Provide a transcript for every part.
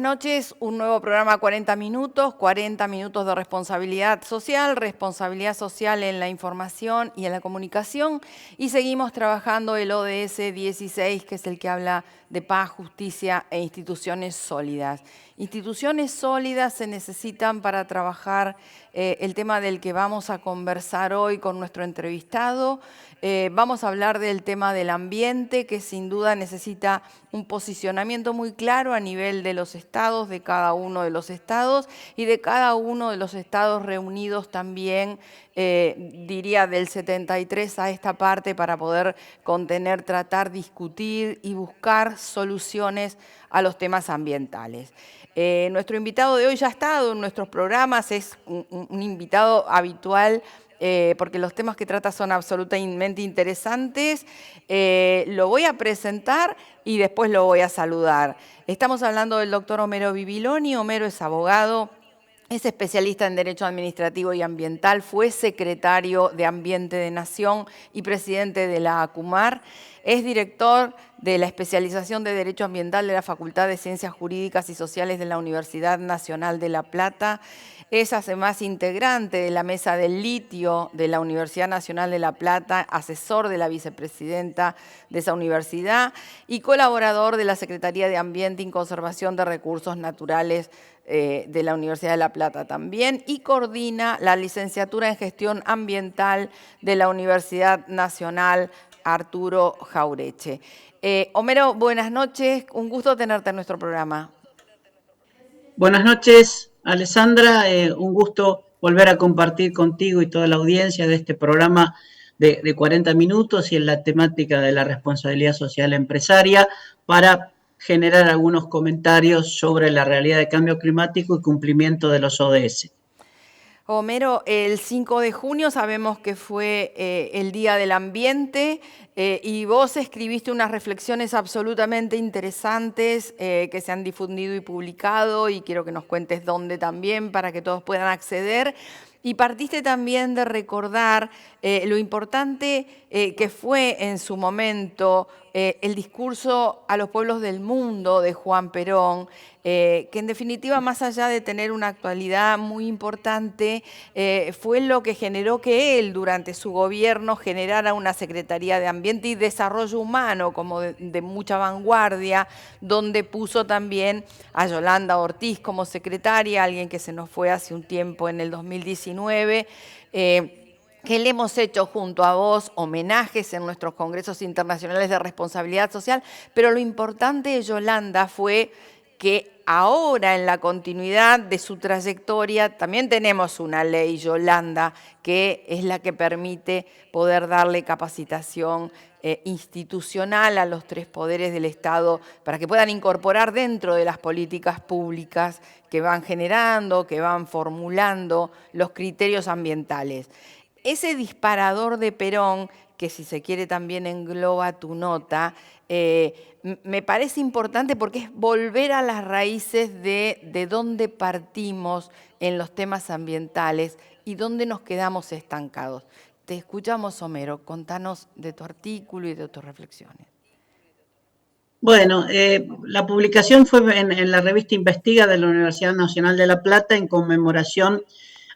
noches, un nuevo programa 40 minutos de responsabilidad social en la información y en la comunicación, y seguimos trabajando el ODS 16, que es el que habla de paz, justicia e instituciones sólidas. Instituciones sólidas se necesitan para trabajar el tema del que vamos a conversar hoy con nuestro entrevistado. Vamos a hablar del tema del ambiente, que sin duda necesita un posicionamiento muy claro a nivel de los estados, de cada uno de los estados y de cada uno de los estados reunidos también, diría del 73 a esta parte, para poder contener, tratar, discutir y buscar soluciones a los temas ambientales. Nuestro invitado de hoy ya ha estado en nuestros programas, es un invitado habitual, porque los temas que trata son absolutamente interesantes. Lo voy a presentar y después lo voy a saludar. Estamos hablando del doctor Homero Bibiloni. Homero es abogado, es especialista en Derecho Administrativo y Ambiental, fue secretario de Ambiente de Nación y presidente de la ACUMAR. Es director de la especialización de Derecho Ambiental de la Facultad de Ciencias Jurídicas y Sociales de la Universidad Nacional de La Plata. Es además integrante de la Mesa del Litio de la Universidad Nacional de La Plata, asesor de la vicepresidenta de esa universidad y colaborador de la Secretaría de Ambiente y Conservación de Recursos Naturales de la Universidad de La Plata también, y coordina la licenciatura en Gestión Ambiental de la Universidad Nacional Arturo Jaureche. Homero, buenas noches, un gusto tenerte en nuestro programa. Buenas noches, Alessandra. Un gusto volver a compartir contigo y toda la audiencia de este programa de 40 minutos y en la temática de la responsabilidad social empresaria para generar algunos comentarios sobre la realidad de cambio climático y cumplimiento de los ODS. Homero, el 5 de junio sabemos que fue el Día del Ambiente y vos escribiste unas reflexiones absolutamente interesantes que se han difundido y publicado, y quiero que nos cuentes dónde también para que todos puedan acceder. Y partiste también de recordar lo importante que fue en su momento el discurso a los pueblos del mundo de Juan Perón, que en definitiva, más allá de tener una actualidad muy importante, fue lo que generó que él, durante su gobierno, generara una Secretaría de Ambiente y Desarrollo Humano como de mucha vanguardia, donde puso también a Yolanda Ortiz como secretaria, alguien que se nos fue hace un tiempo en el 2019, que le hemos hecho junto a vos homenajes en nuestros congresos internacionales de responsabilidad social, pero lo importante de Yolanda fue que ahora, en la continuidad de su trayectoria, también tenemos una ley Yolanda, que es la que permite poder darle capacitación institucional a los tres poderes del Estado para que puedan incorporar dentro de las políticas públicas que van generando, que van formulando los criterios ambientales. Ese disparador de Perón, que si se quiere también engloba tu nota, me parece importante porque es volver a las raíces de dónde partimos en los temas ambientales y dónde nos quedamos estancados. Te escuchamos, Homero, contanos de tu artículo y de tus reflexiones. Bueno, la publicación fue en la revista Investiga de la Universidad Nacional de La Plata en conmemoración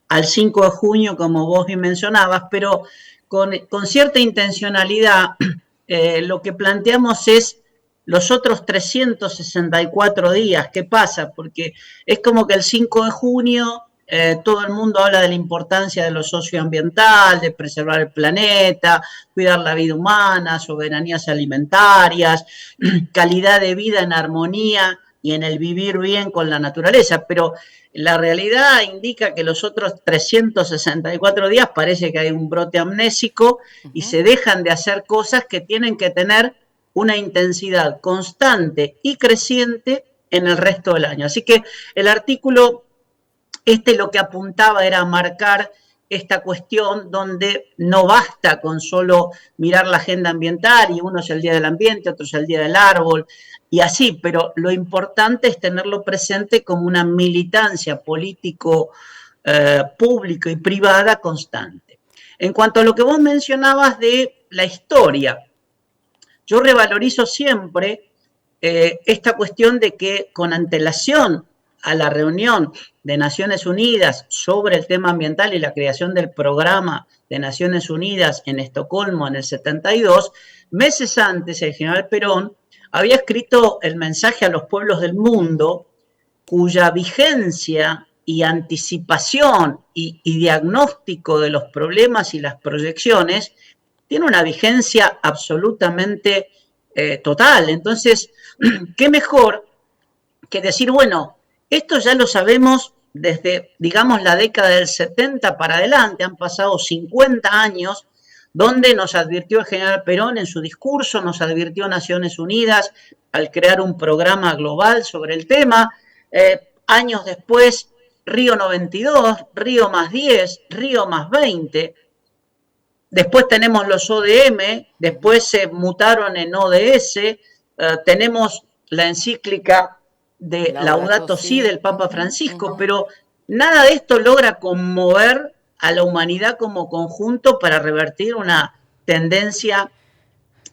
al 5 de junio, como vos bien mencionabas, pero con cierta intencionalidad. Lo que planteamos es los otros 364 días, ¿qué pasa? Porque es como que el 5 de junio todo el mundo habla de la importancia de lo socioambiental, de preservar el planeta, cuidar la vida humana, soberanías alimentarias, calidad de vida en armonía y en el vivir bien con la naturaleza, pero la realidad indica que los otros 364 días parece que hay un brote amnésico y se dejan de hacer cosas que tienen que tener una intensidad constante y creciente en el resto del año. Así que el artículo lo que apuntaba era marcar esta cuestión donde no basta con solo mirar la agenda ambiental y uno es el Día del Ambiente, otro es el Día del Árbol y así, pero lo importante es tenerlo presente como una militancia político, pública y privada constante. En cuanto a lo que vos mencionabas de la historia, yo revalorizo siempre esta cuestión de que con antelación a la reunión de Naciones Unidas sobre el tema ambiental y la creación del programa de Naciones Unidas en Estocolmo en el 72, meses antes el general Perón había escrito el mensaje a los pueblos del mundo, cuya vigencia y anticipación y diagnóstico de los problemas y las proyecciones tiene una vigencia absolutamente total. Entonces, qué mejor que decir, bueno, esto ya lo sabemos desde, digamos, la década del 70 para adelante, han pasado 50 años, donde nos advirtió el general Perón en su discurso, nos advirtió Naciones Unidas al crear un programa global sobre el tema. Años después, Río 92, Río más 10, Río más 20. Después tenemos los ODM, después se mutaron en ODS, tenemos la encíclica de Laudato Si del Papa Francisco, pero nada de esto logra conmover a la humanidad como conjunto para revertir una tendencia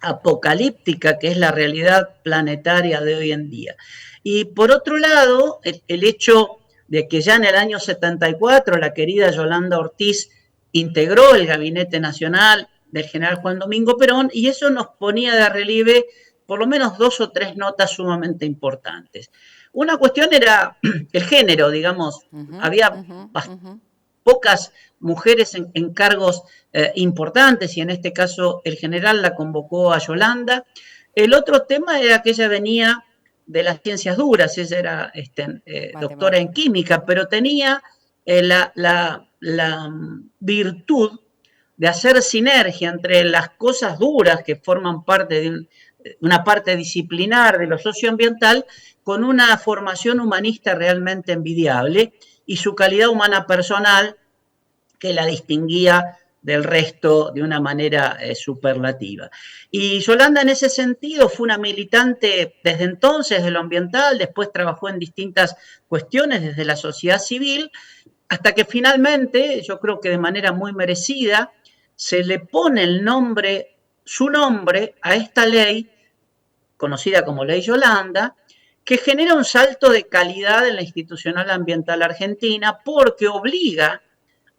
apocalíptica que es la realidad planetaria de hoy en día. Y por otro lado, el hecho de que ya en el año 74 la querida Yolanda Ortiz integró el Gabinete Nacional del general Juan Domingo Perón, y eso nos ponía de relieve por lo menos 2 o 3 notas sumamente importantes. Una cuestión era el género, digamos, había pocas mujeres en cargos importantes, y en este caso el general la convocó a Yolanda. El otro tema era que ella venía de las ciencias duras, ella era doctora en química, pero tenía la virtud de hacer sinergia entre las cosas duras que forman parte de una parte disciplinar de lo socioambiental, con una formación humanista realmente envidiable y su calidad humana personal que la distinguía del resto de una manera superlativa. Y Yolanda en ese sentido fue una militante desde entonces de lo ambiental, después trabajó en distintas cuestiones desde la sociedad civil, hasta que finalmente, yo creo que de manera muy merecida, se le pone el nombre, su nombre a esta ley, conocida como Ley Yolanda, que genera un salto de calidad en la institucional ambiental argentina porque obliga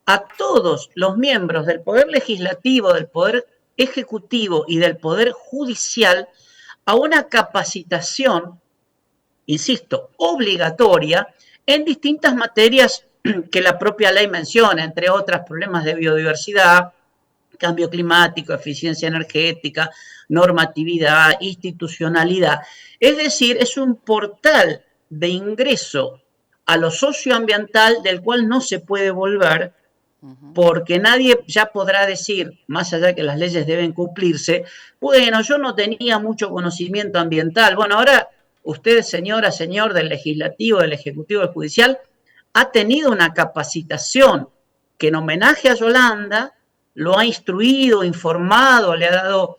a todos los miembros del Poder Legislativo, del Poder Ejecutivo y del Poder Judicial a una capacitación, insisto, obligatoria en distintas materias que la propia ley menciona, entre otras problemas de biodiversidad, cambio climático, eficiencia energética, normatividad, institucionalidad. Es decir, es un portal de ingreso a lo socioambiental del cual no se puede volver, porque nadie ya podrá decir, más allá de que las leyes deben cumplirse, bueno, yo no tenía mucho conocimiento ambiental. Bueno, ahora usted, señora, señor del legislativo, del ejecutivo, del judicial, ha tenido una capacitación que en homenaje a Yolanda lo ha instruido, informado, le ha dado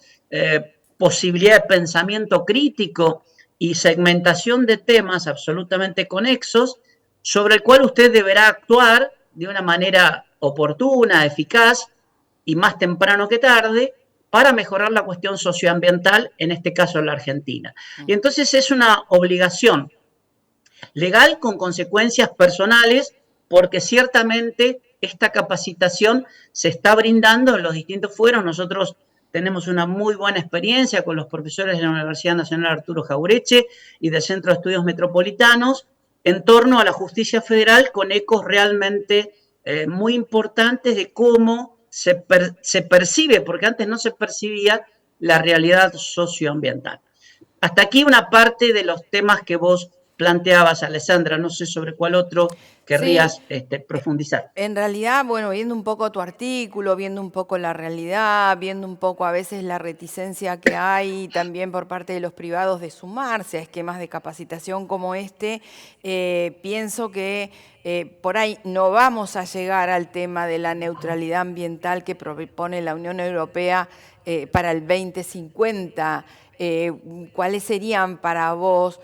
posibilidad de pensamiento crítico y segmentación de temas absolutamente conexos, sobre el cual usted deberá actuar de una manera oportuna, eficaz y más temprano que tarde para mejorar la cuestión socioambiental, en este caso en la Argentina. Y entonces es una obligación legal con consecuencias personales, porque ciertamente esta capacitación se está brindando en los distintos fueros. Nosotros tenemos una muy buena experiencia con los profesores de la Universidad Nacional Arturo Jaureche y del Centro de Estudios Metropolitanos en torno a la justicia federal, con ecos realmente muy importantes de cómo se percibe, porque antes no se percibía, la realidad socioambiental. Hasta aquí una parte de los temas que vos planteabas, Alessandra. No sé sobre cuál otro querrías profundizar. En realidad, bueno, viendo un poco tu artículo, viendo un poco la realidad, viendo un poco a veces la reticencia que hay también por parte de los privados de sumarse a esquemas de capacitación como este, pienso que por ahí no vamos a llegar al tema de la neutralidad ambiental que propone la Unión Europea para el 2050. ¿Cuáles serían para vos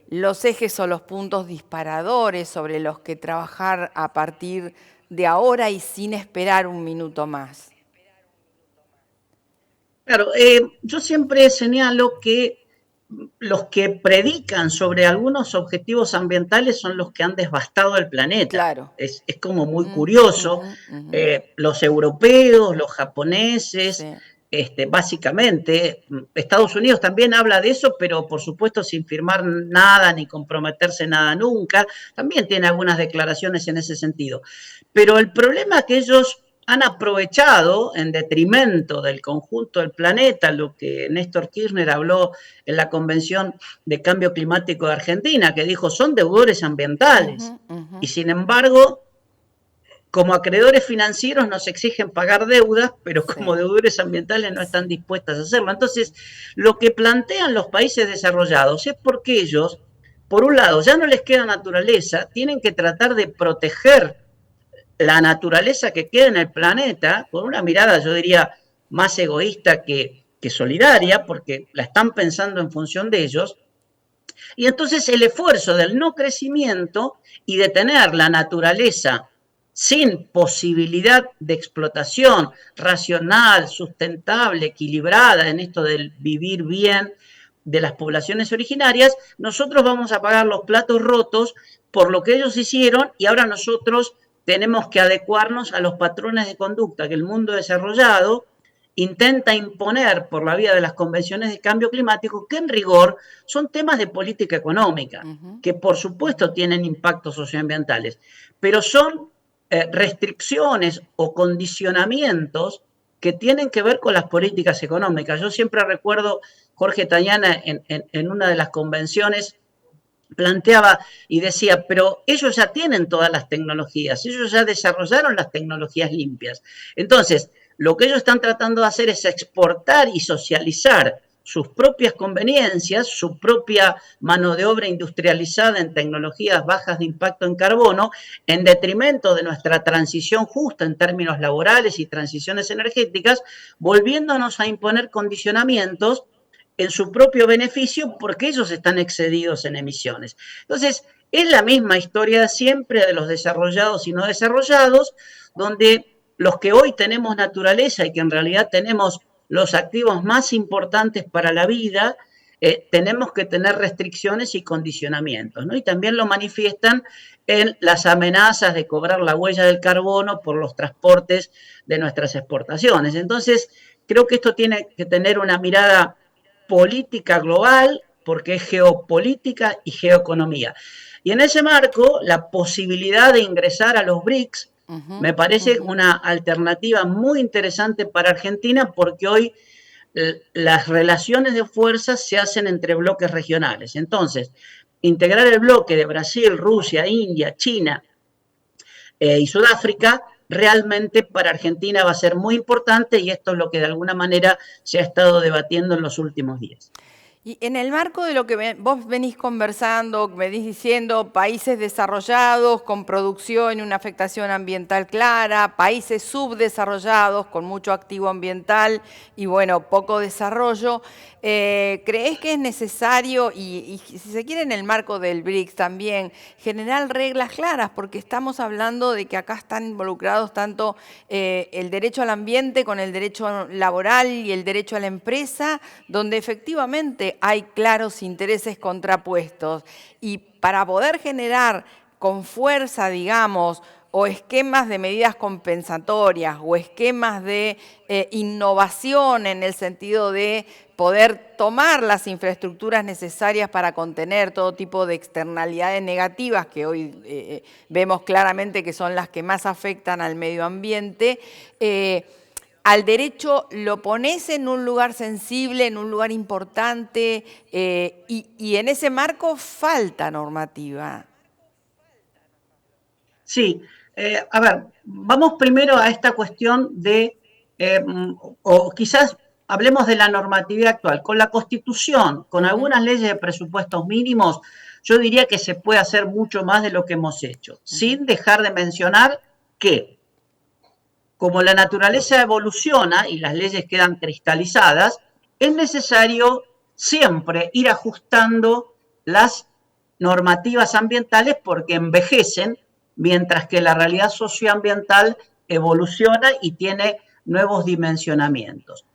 los ejes o los puntos disparadores sobre los que trabajar a partir de ahora y sin esperar un minuto más? Claro, yo siempre señalo que los que predican sobre algunos objetivos ambientales son los que han devastado el planeta. Claro. Es como muy curioso. Los europeos, los japoneses, Sí. Básicamente, Estados Unidos también habla de eso, pero por supuesto sin firmar nada ni comprometerse nada nunca. También tiene algunas declaraciones en ese sentido. Pero el problema es que ellos han aprovechado en detrimento del conjunto del planeta, lo que Néstor Kirchner habló en la Convención de Cambio Climático de Argentina, que dijo son deudores ambientales. Y sin embargo, como acreedores financieros nos exigen pagar deudas, pero como deudores ambientales no están dispuestas a hacerlo. Entonces, lo que plantean los países desarrollados es porque ellos, por un lado, ya no les queda naturaleza, tienen que tratar de proteger la naturaleza que queda en el planeta, con una mirada, yo diría, más egoísta que solidaria, porque la están pensando en función de ellos. Y entonces el esfuerzo del no crecimiento y de tener la naturaleza sin posibilidad de explotación racional, sustentable, equilibrada en esto del vivir bien de las poblaciones originarias, nosotros vamos a pagar los platos rotos por lo que ellos hicieron y ahora nosotros tenemos que adecuarnos a los patrones de conducta que el mundo desarrollado intenta imponer por la vía de las convenciones de cambio climático, que en rigor son temas de política económica, que por supuesto tienen impactos socioambientales, pero son restricciones o condicionamientos que tienen que ver con las políticas económicas. Yo siempre recuerdo, Jorge Tañana, en una de las convenciones, planteaba y decía, pero ellos ya tienen todas las tecnologías, ellos ya desarrollaron las tecnologías limpias. Entonces, lo que ellos están tratando de hacer es exportar y socializar sus propias conveniencias, su propia mano de obra industrializada en tecnologías bajas de impacto en carbono, en detrimento de nuestra transición justa en términos laborales y transiciones energéticas, volviéndonos a imponer condicionamientos en su propio beneficio porque ellos están excedidos en emisiones. Entonces, es la misma historia siempre de los desarrollados y no desarrollados, donde los que hoy tenemos naturaleza y que en realidad tenemos los activos más importantes para la vida, tenemos que tener restricciones y condicionamientos, ¿no? Y también lo manifiestan en las amenazas de cobrar la huella del carbono por los transportes de nuestras exportaciones. Entonces, creo que esto tiene que tener una mirada política global, porque es geopolítica y geoeconomía. Y en ese marco, la posibilidad de ingresar a los BRICS me parece una alternativa muy interesante para Argentina, porque hoy las relaciones de fuerzas se hacen entre bloques regionales. Entonces, integrar el bloque de Brasil, Rusia, India, China y Sudáfrica realmente para Argentina va a ser muy importante, y esto es lo que de alguna manera se ha estado debatiendo en los últimos días. Y en el marco de lo que vos venís conversando, venís diciendo, países desarrollados con producción y una afectación ambiental clara, países subdesarrollados con mucho activo ambiental y, bueno, poco desarrollo, ¿creés que es necesario, y si se quiere en el marco del BRICS también, generar reglas claras? Porque estamos hablando de que acá están involucrados tanto el derecho al ambiente con el derecho laboral y el derecho a la empresa, donde efectivamente hay claros intereses contrapuestos. Y para poder generar con fuerza, digamos, o esquemas de medidas compensatorias o esquemas de innovación en el sentido de poder tomar las infraestructuras necesarias para contener todo tipo de externalidades negativas que hoy vemos claramente que son las que más afectan al medio ambiente, al derecho lo pones en un lugar sensible, en un lugar importante, y en ese marco falta normativa. Sí, a ver, vamos primero a esta cuestión de, o quizás hablemos de la normatividad actual. Con la Constitución, con algunas leyes de presupuestos mínimos, yo diría que se puede hacer mucho más de lo que hemos hecho, sin dejar de mencionar que, como la naturaleza evoluciona y las leyes quedan cristalizadas, es necesario siempre ir ajustando las normativas ambientales porque envejecen, mientras que la realidad socioambiental evoluciona y tiene nuevos dimensionamientos.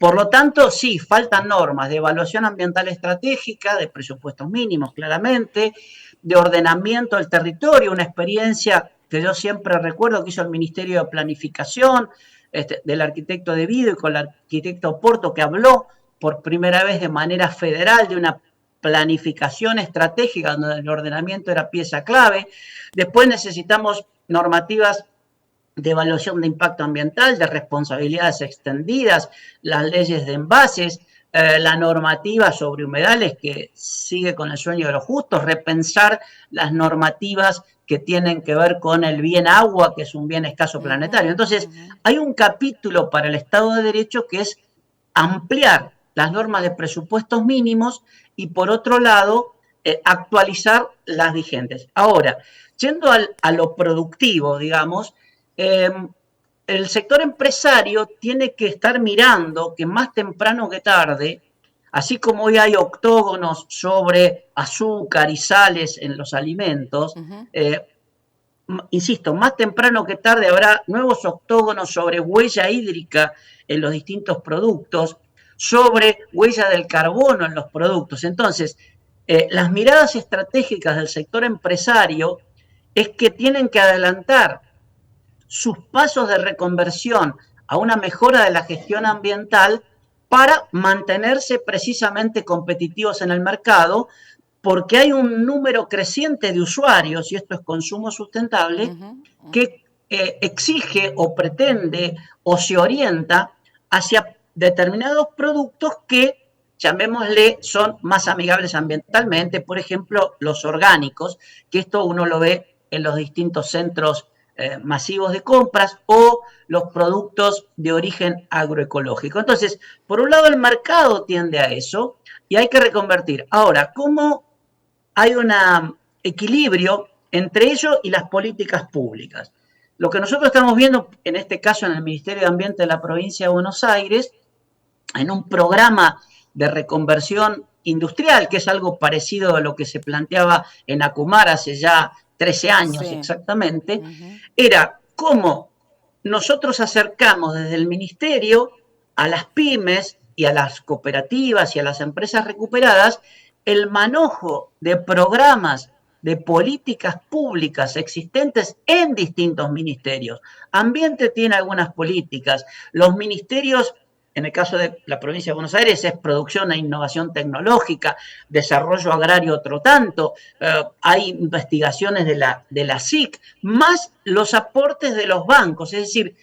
Por lo tanto, sí, faltan normas de evaluación ambiental estratégica, de presupuestos mínimos, claramente, de ordenamiento del territorio, una experiencia que yo siempre recuerdo que hizo el Ministerio de Planificación, del arquitecto De Vido y con el arquitecto Porto, que habló por primera vez de manera federal de una planificación estratégica donde el ordenamiento era pieza clave. Después necesitamos normativas de evaluación de impacto ambiental, de responsabilidades extendidas, las leyes de envases, la normativa sobre humedales que sigue con el sueño de los justos, repensar las normativas que tienen que ver con el bien agua, que es un bien escaso planetario. Entonces, hay un capítulo para el Estado de Derecho que es ampliar las normas de presupuestos mínimos y, por otro lado, actualizar las vigentes. Ahora, yendo a lo productivo, digamos, eh, el sector empresario tiene que estar mirando que más temprano que tarde, así como hoy hay octógonos sobre azúcar y sales en los alimentos, insisto, más temprano que tarde habrá nuevos octógonos sobre huella hídrica en los distintos productos, sobre huella del carbono en los productos. Entonces, las miradas estratégicas del sector empresario es que tienen que adelantar sus pasos de reconversión a una mejora de la gestión ambiental para mantenerse precisamente competitivos en el mercado, porque hay un número creciente de usuarios, y esto es consumo sustentable, que exige o pretende o se orienta hacia determinados productos que, llamémosle, son más amigables ambientalmente, por ejemplo, los orgánicos, que esto uno lo ve en los distintos centros masivos de compras, o los productos de origen agroecológico. Entonces, por un lado el mercado tiende a eso y hay que reconvertir. Ahora, ¿cómo hay un equilibrio entre ello y las políticas públicas? Lo que nosotros estamos viendo, en este caso en el Ministerio de Ambiente de la provincia de Buenos Aires, en un programa de reconversión industrial, que es algo parecido a lo que se planteaba en Acumar hace ya 13 años sí. Exactamente, era cómo nosotros acercamos desde el ministerio a las pymes y a las cooperativas y a las empresas recuperadas el manejo de programas de políticas públicas existentes en distintos ministerios. Ambiente tiene algunas políticas, los ministerios, en el caso de la provincia de Buenos Aires, es producción e innovación tecnológica, desarrollo agrario otro tanto, hay investigaciones de la SIC, más los aportes de los bancos. Es decir,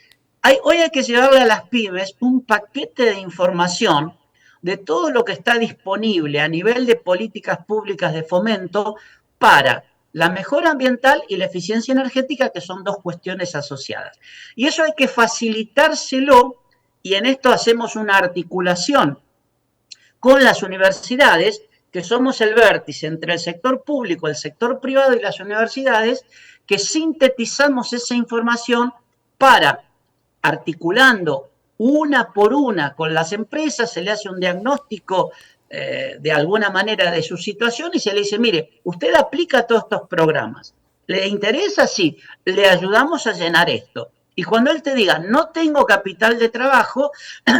hoy hay que llevarle a las pymes un paquete de información de todo lo que está disponible a nivel de políticas públicas de fomento para la mejora ambiental y la eficiencia energética, que son dos cuestiones asociadas. Y eso hay que facilitárselo, y en esto hacemos una articulación con las universidades, que somos el vértice entre el sector público, el sector privado y las universidades, que sintetizamos esa información para, articulando una por una con las empresas, se le hace un diagnóstico de alguna manera de su situación y se le dice, mire, usted aplica todos estos programas, ¿le interesa? Sí, le ayudamos a llenar esto. Y cuando él te diga, no tengo capital de trabajo,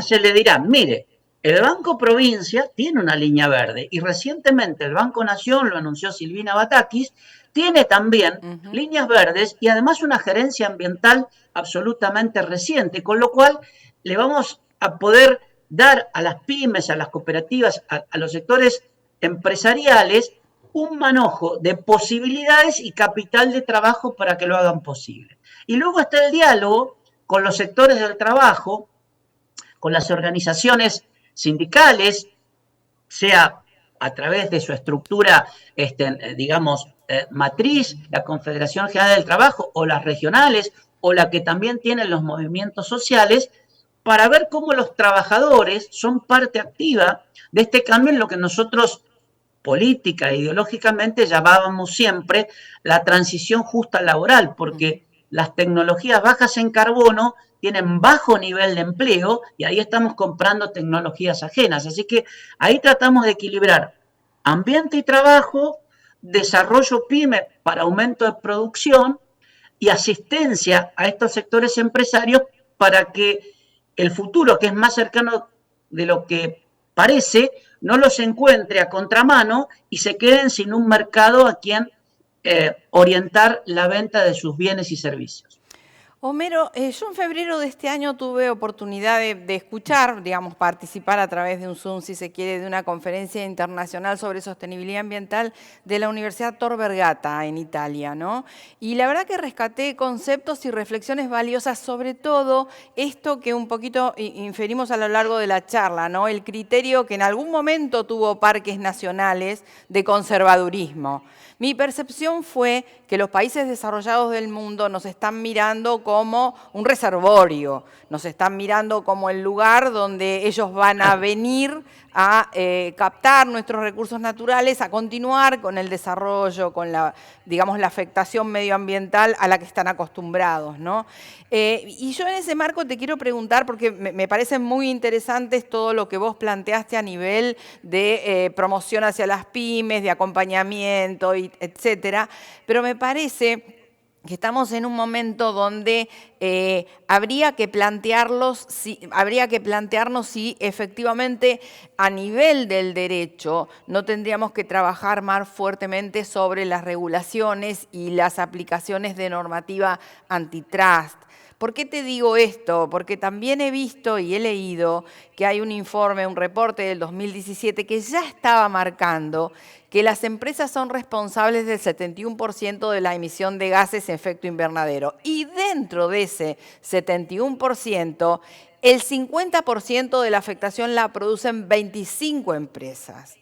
se le dirá, mire, el Banco Provincia tiene una línea verde y recientemente el Banco Nación, lo anunció Silvina Batakis, tiene también líneas verdes y además una gerencia ambiental absolutamente reciente, con lo cual le vamos a poder dar a las pymes, a las cooperativas, a los sectores empresariales un manojo de posibilidades y capital de trabajo para que lo hagan posible. Y luego está el diálogo con los sectores del trabajo, con las organizaciones sindicales, sea a través de su estructura, digamos, matriz, la Confederación General del Trabajo, o las regionales, o la que también tienen los movimientos sociales, para ver cómo los trabajadores son parte activa de este cambio en lo que nosotros política e ideológicamente llamábamos siempre la transición justa laboral, porque las tecnologías bajas en carbono tienen bajo nivel de empleo y ahí estamos comprando tecnologías ajenas. Así que ahí tratamos de equilibrar ambiente y trabajo, desarrollo PYME para aumento de producción y asistencia a estos sectores empresarios para que el futuro, que es más cercano de lo que parece, no los encuentre a contramano y se queden sin un mercado a quien orientar la venta de sus bienes y servicios. Homero, yo en febrero de este año tuve oportunidad de escuchar, digamos, participar a través de un Zoom, si se quiere, de una conferencia internacional sobre sostenibilidad ambiental de la Universidad Tor Vergata en Italia, ¿no? Y la verdad que rescaté conceptos y reflexiones valiosas, sobre todo esto que un poquito inferimos a lo largo de la charla, ¿no? El criterio que en algún momento tuvo parques nacionales de conservadurismo. Mi percepción fue que los países desarrollados del mundo nos están mirando como un reservorio, nos están mirando como el lugar donde ellos van a venir a captar nuestros recursos naturales, a continuar con el desarrollo, con la, digamos, la afectación medioambiental a la que están acostumbrados, ¿no? Y yo en ese marco te quiero preguntar, porque me parecen muy interesantes todo lo que vos planteaste a nivel de promoción hacia las pymes, de acompañamiento, etcétera, pero me parece que estamos en un momento donde habría que plantearnos si efectivamente a nivel del derecho no tendríamos que trabajar más fuertemente sobre las regulaciones y las aplicaciones de normativa antitrust. ¿Por qué te digo esto? Porque también he visto y he leído que hay un informe, un reporte del 2017 que ya estaba marcando que las empresas son responsables del 71% de la emisión de gases de efecto invernadero. Y dentro de ese 71%, el 50% de la afectación la producen 25 empresas.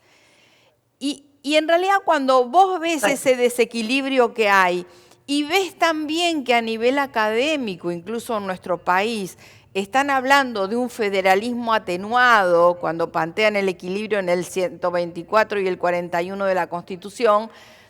Y en realidad cuando vos ves ese desequilibrio que hay, y ves también que a nivel académico, incluso en nuestro país, están hablando de un federalismo atenuado cuando plantean el equilibrio en el 124 y el 41 de la Constitución,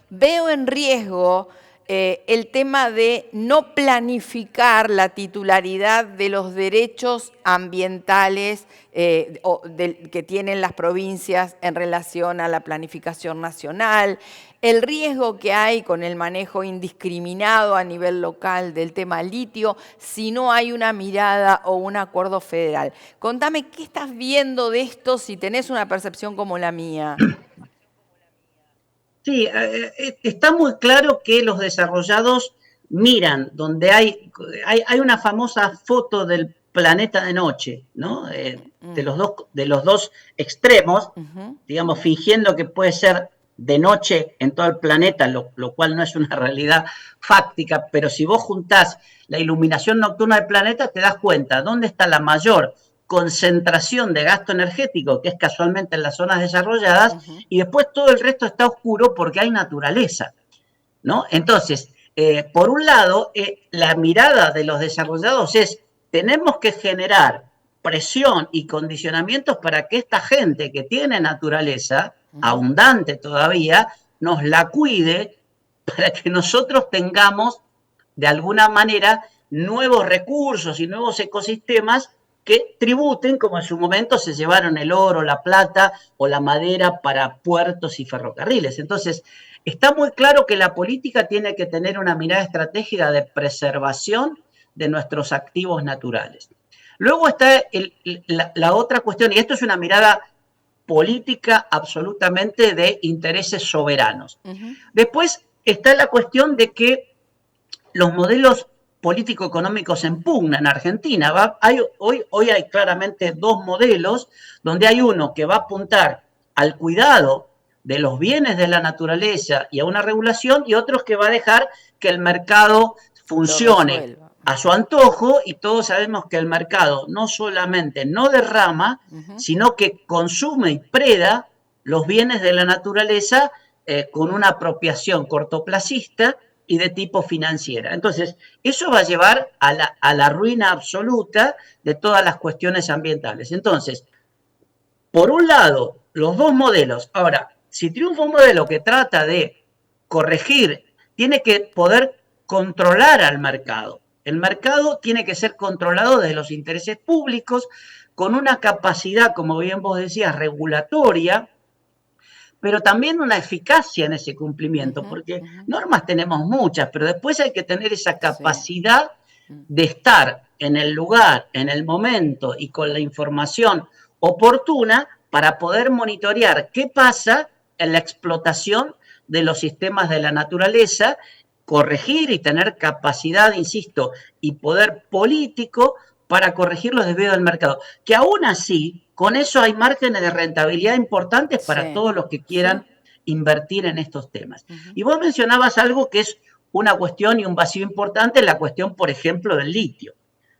veo en riesgo el tema de no planificar la titularidad de los derechos ambientales que tienen las provincias en relación a la planificación nacional, el riesgo que hay con el manejo indiscriminado a nivel local del tema litio si no hay una mirada o un acuerdo federal. Contame, ¿qué estás viendo de esto si tenés una percepción como la mía? Sí, está muy claro que los desarrollados miran donde hay una famosa foto del planeta de noche, ¿no? De los dos extremos, digamos, fingiendo que puede ser de noche en todo el planeta, lo cual no es una realidad fáctica, pero si vos juntás la iluminación nocturna del planeta, te das cuenta dónde está la mayor concentración de gasto energético, que es casualmente en las zonas desarrolladas, y después todo el resto está oscuro porque hay naturaleza, ¿no? Entonces, por un lado, la mirada de los desarrollados es, tenemos que generar presión y condicionamientos para que esta gente que tiene naturaleza, abundante todavía, nos la cuide para que nosotros tengamos, de alguna manera, nuevos recursos y nuevos ecosistemas que tributen, como en su momento se llevaron el oro, la plata o la madera para puertos y ferrocarriles. Entonces, está muy claro que la política tiene que tener una mirada estratégica de preservación de nuestros activos naturales. Luego está la otra cuestión, y esto es una mirada política absolutamente de intereses soberanos. Después está la cuestión de que los modelos político-económicos en pugna en Argentina. Hoy hay claramente dos modelos, donde hay uno que va a apuntar al cuidado de los bienes de la naturaleza y a una regulación, y otros que va a dejar que el mercado funcione a su antojo, y todos sabemos que el mercado no solamente no derrama, sino que consume y preda los bienes de la naturaleza con una apropiación cortoplacista y de tipo financiera. Entonces, eso va a llevar a la ruina absoluta de todas las cuestiones ambientales. Entonces, por un lado, los dos modelos. Ahora, si triunfa un modelo que trata de corregir, tiene que poder controlar al mercado. El mercado tiene que ser controlado desde los intereses públicos, con una capacidad, como bien vos decías, regulatoria, pero también una eficacia en ese cumplimiento, porque normas tenemos muchas, pero después hay que tener esa capacidad de estar en el lugar, en el momento y con la información oportuna para poder monitorear qué pasa en la explotación de los sistemas de la naturaleza, corregir y tener capacidad, insisto, y poder político para corregir los desvíos del mercado. Que aún así, con eso hay márgenes de rentabilidad importantes para Sí, todos los que sí. quieran invertir en estos temas. Y vos mencionabas algo que es una cuestión y un vacío importante, la cuestión, por ejemplo, del litio.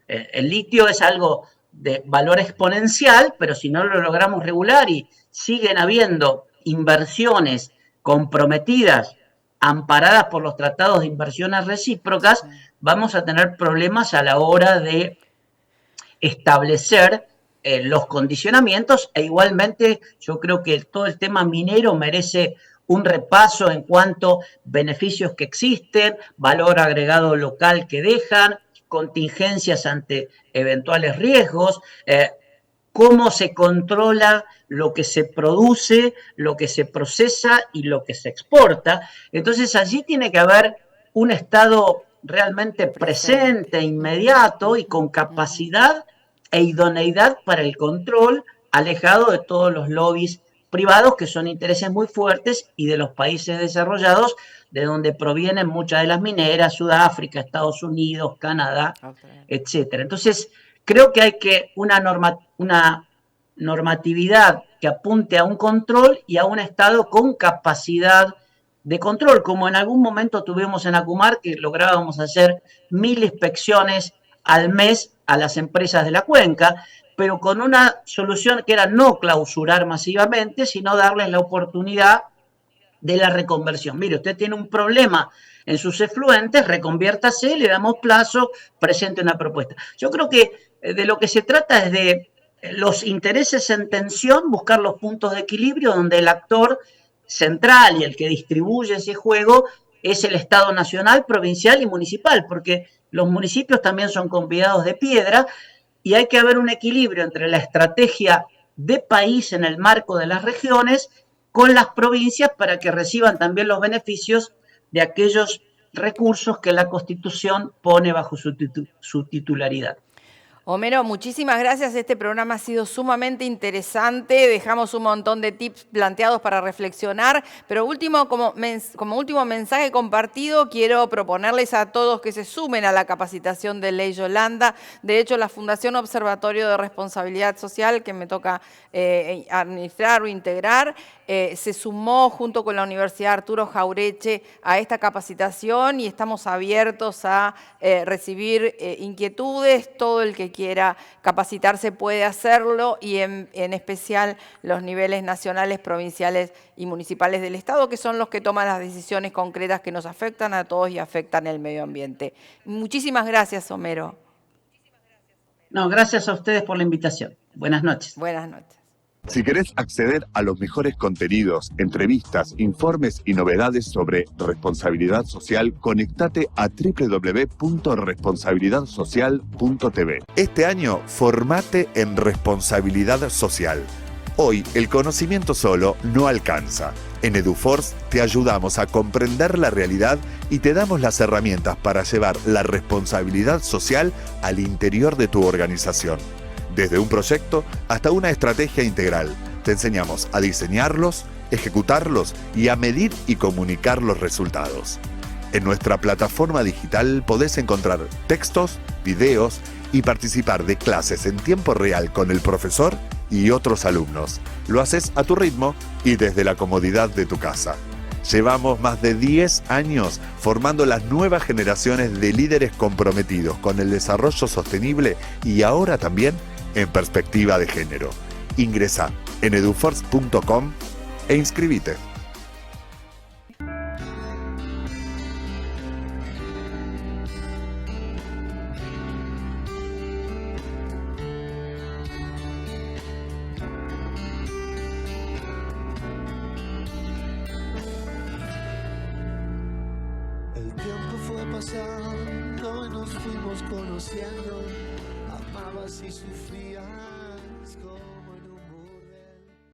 El litio es algo de valor exponencial, pero si no lo logramos regular y siguen habiendo inversiones comprometidas, amparadas por los tratados de inversiones recíprocas, Sí. vamos a tener problemas a la hora de establecer los condicionamientos e igualmente yo creo que todo el tema minero merece un repaso en cuanto a beneficios que existen, valor agregado local que dejan, contingencias ante eventuales riesgos, cómo se controla lo que se produce, lo que se procesa y lo que se exporta. Entonces allí tiene que haber un Estado realmente Presente. presente, inmediato y con capacidad e idoneidad para el control, alejado de todos los lobbies privados que son intereses muy fuertes y de los países desarrollados de donde provienen muchas de las mineras, Sudáfrica, Estados Unidos, Canadá, Australia. etcétera. Entonces, creo que hay que una normatividad que apunte a un control y a un Estado con capacidad de control, como en algún momento tuvimos en Acumar, que lográbamos hacer 1000 inspecciones al mes a las empresas de la cuenca, pero con una solución que era no clausurar masivamente, sino darles la oportunidad de la reconversión. Mire, usted tiene un problema en sus efluentes, reconviértase, le damos plazo, presente una propuesta. Yo creo que de lo que se trata es de los intereses en tensión, buscar los puntos de equilibrio donde el actor central y el que distribuye ese juego es el Estado nacional, provincial y municipal, porque los municipios también son convidados de piedra y hay que haber un equilibrio entre la estrategia de país en el marco de las regiones con las provincias para que reciban también los beneficios de aquellos recursos que la Constitución pone bajo su titularidad. Homero, muchísimas gracias. Este programa ha sido sumamente interesante. Dejamos un montón de tips planteados para reflexionar. Pero como último mensaje compartido, quiero proponerles a todos que se sumen a la capacitación de Ley Yolanda. De hecho, la Fundación Observatorio de Responsabilidad Social, que me toca administrar o integrar, se sumó junto con la Universidad Arturo Jaureche a esta capacitación y estamos abiertos a recibir inquietudes. Todo el que quiera capacitarse puede hacerlo y en especial los niveles nacionales, provinciales y municipales del Estado, que son los que toman las decisiones concretas que nos afectan a todos y afectan el medio ambiente. Muchísimas gracias, Homero. No, gracias a ustedes por la invitación. Buenas noches. Buenas noches. Si querés acceder a los mejores contenidos, entrevistas, informes y novedades sobre responsabilidad social, conectate a www.responsabilidadsocial.tv. Este año, formate en responsabilidad social. Hoy, el conocimiento solo no alcanza. En EduForce te ayudamos a comprender la realidad y te damos las herramientas para llevar la responsabilidad social al interior de tu organización. Desde un proyecto hasta una estrategia integral, te enseñamos a diseñarlos, ejecutarlos y a medir y comunicar los resultados. En nuestra plataforma digital podés encontrar textos, videos y participar de clases en tiempo real con el profesor y otros alumnos. Lo haces a tu ritmo y desde la comodidad de tu casa. Llevamos más de 10 años formando las nuevas generaciones de líderes comprometidos con el desarrollo sostenible y ahora también en perspectiva de género. Ingresá en eduforce.com e inscribite. El tiempo fue pasando y nos fuimos conociendo. Amabas y sufrías.